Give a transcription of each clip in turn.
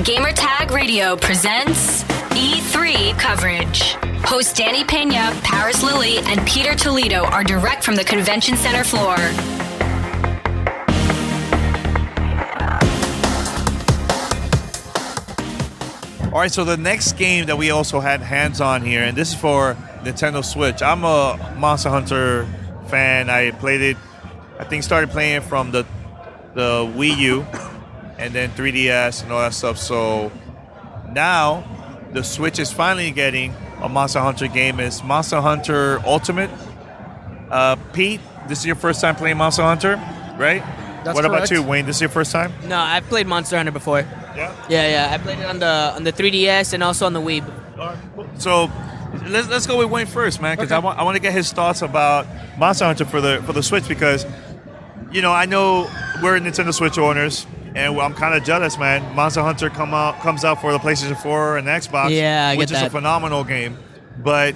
Gamertag Radio presents E3 coverage. Hosts Danny Pena, Paris Lilly, and Peter Toledo are direct from the convention center floor. All right, so the next game that we also had hands on here, and this is for Nintendo Switch. I'm a Monster Hunter fan. I played it, I think started playing it from the Wii U and then 3DS and all that stuff. So now the Switch is finally getting a Monster Hunter game. It's Monster Hunter Ultimate. Pete, this is your first time playing Monster Hunter, right? That's what correct. about you, Wayne? This is your first time? No, I've played Monster Hunter before. Yeah. Yeah. I played it on the 3DS and also on the Wii. So let's go with Wayne first, man, because I want to get his thoughts about Monster Hunter for the Switch, because I know we're Nintendo Switch owners, and I'm kind of jealous, man. Monster Hunter comes out for the PlayStation 4 and Xbox, Yeah, I which get is that. a phenomenal game, but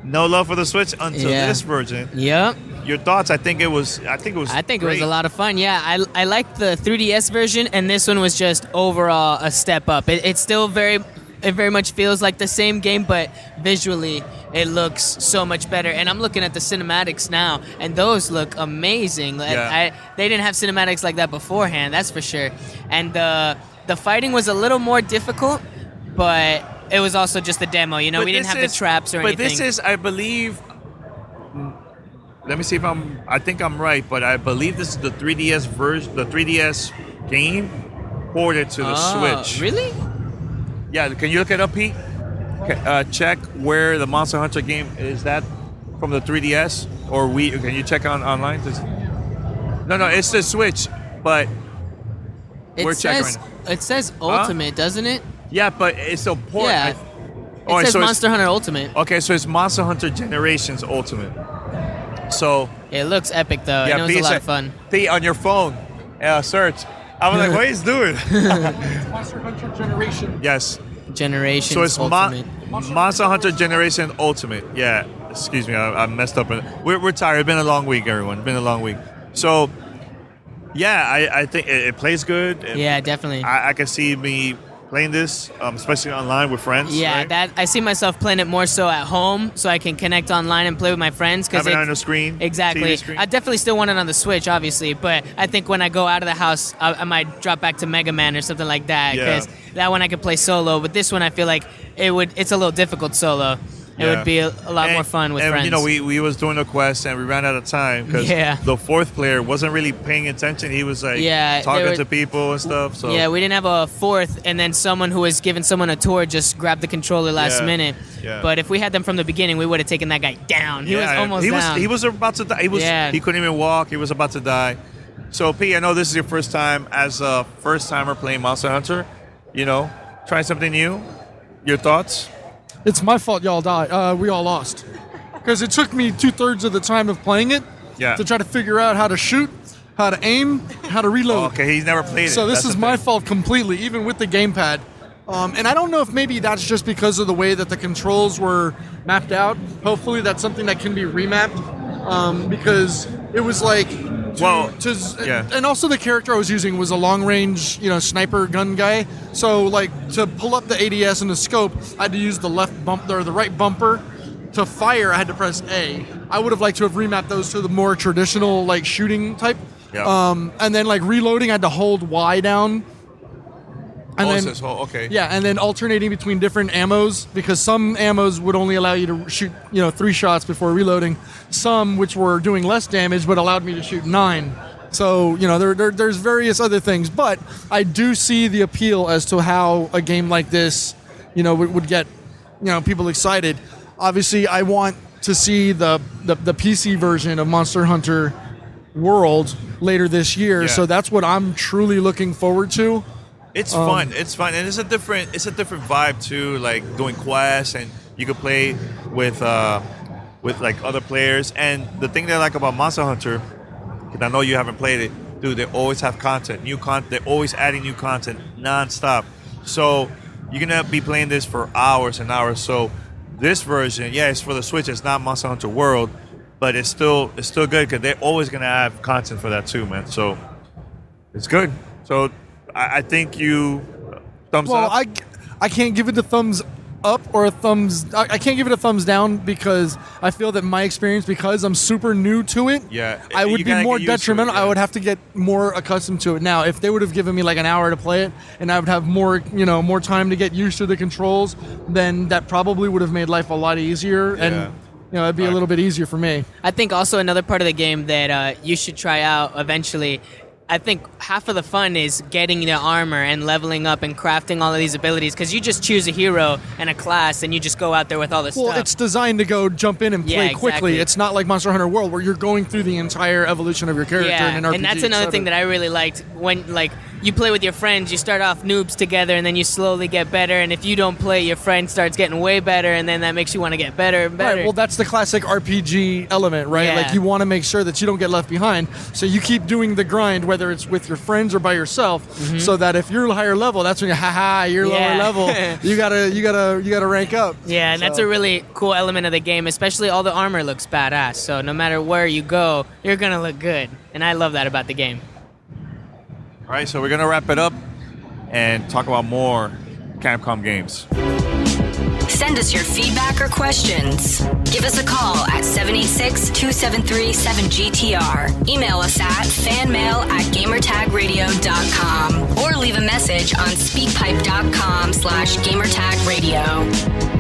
no love for the Switch until this version. Yep. Your thoughts? I think it was it was great. a lot of fun. Yeah, I liked the 3DS version, and this one was just overall a step up. It still very much feels like the same game, but visually it looks so much better. And I'm looking at the cinematics now, and those look amazing. Yeah. They didn't have cinematics like that beforehand, that's for sure. And the fighting was a little more difficult, but it was also just a demo. We didn't have the traps or anything. But this is, I believe. Let me see if I think I'm right, but I believe this is the 3DS version, the 3DS game ported to the Switch. Really? Yeah, can you look it up, Pete? Check where the Monster Hunter game is that from the 3DS or Wii. Can you check online? No, it's the Switch, but we're checking right now. It says Ultimate, doesn't it? Yeah, but it's a port. Yeah. It says Monster Hunter Ultimate. Okay, so it's Monster Hunter Generations Ultimate. So It looks epic, though. yeah, It was a lot of fun. Pete, on your phone, search. I was like, what is doing? Monster Hunter Generation. Yes. Generations So it's Ultimate. Monster Hunter Generation Ultimate. Yeah. Excuse me, I messed up. We're tired. It's been a long week, everyone. It's been a long week. So, yeah, I think it plays good. Yeah, definitely. I can see me playing this, especially online with friends. Yeah, right? that I see myself playing it more so at home, so I can connect online and play with my friends. Have it on the screen. Exactly. TV screen. I definitely still want it on the Switch, obviously, but I think when I go out of the house, I might drop back to Mega Man or something like that, because that one I could play solo. But this one, I feel like it's a little difficult solo. It would be a lot more fun with friends. We was doing a quest and we ran out of time because the fourth player wasn't really paying attention. He was like talking to people and stuff. So yeah, we didn't have a fourth, and then someone who was giving someone a tour just grabbed the controller last minute. Yeah. But if we had them from the beginning, we would have taken that guy down. He was almost down. He was about to die. He couldn't even walk. He was about to die. So P, I know this is your first time as a first timer playing Monster Hunter. Trying something new. Your thoughts? It's my fault y'all died. We all lost. Because it took me 2/3 of the time of playing it to try to figure out how to shoot, how to aim, how to reload. Oh, okay, he's never played it. So this is my fault completely, even with the gamepad. And I don't know if maybe that's just because of the way that the controls were mapped out. Hopefully that's something that can be remapped. Because it was like... And also the character I was using was a long-range, sniper gun guy. So, to pull up the ADS and the scope, I had to use the left bump or the right bumper. To fire, I had to press A. I would have liked to have remapped those to the more traditional, shooting type. Yeah. And then, reloading, I had to hold Y down. And okay. And then alternating between different ammos, because some ammos would only allow you to shoot, 3 shots before reloading. Some, which were doing less damage, but allowed me to shoot 9. So, there's various other things. But I do see the appeal as to how a game like this, would get, people excited. Obviously, I want to see the PC version of Monster Hunter World later this year. Yeah. So that's what I'm truly looking forward to. It's fun. It's fun, and it's a different vibe too. Like doing quests, and you could play with other players. And the thing that I like about Monster Hunter, because I know you haven't played it, dude, they always have content, new content. They're always adding new content nonstop. So you're gonna be playing this for hours and hours. So this version, it's for the Switch. It's not Monster Hunter World, but it's still good because they're always gonna have content for that too, man. So it's good. So I think you Thumbs Well, up. I can't give it a thumbs up or a thumbs. I can't give it a thumbs down because I feel that my experience, because I'm super new to it, Yeah, I would you be gotta more get used to it, detrimental. yeah. I would have to get more accustomed to it. Now, if they would have given me like an hour to play it, and I would have more, more time to get used to the controls, then that probably would have made life a lot easier, Yeah. and it'd be a little bit easier for me. I think also another part of the game that you should try out eventually. I think half of the fun is getting the armor and leveling up and crafting all of these abilities, because you just choose a hero and a class and you just go out there with all this Well, stuff. it's designed to go jump in and play Yeah, quickly. exactly. It's not like Monster Hunter World where you're going through the entire evolution of your character yeah, in an RPG. and that's another thing that I really liked when you play with your friends. You start off noobs together, and then you slowly get better. And if you don't play, your friend starts getting way better, and then that makes you want to get better and better. Right, well, that's the classic RPG element, right? Yeah. Like, you want to make sure that you don't get left behind, so you keep doing the grind, whether it's with your friends or by yourself, so that if you're higher level, that's when you're Yeah. lower level. You gotta rank up. Yeah, and that's So- a really cool element of the game, especially all the armor looks badass. So no matter where you go, you're gonna look good, and I love that about the game. All right, so we're gonna wrap it up and talk about more Capcom games. Send us your feedback or questions. Give us a call at 786-273-7GTR. Email us at fanmail@gamertagradio.com or leave a message on speakpipe.com/gamertagradio.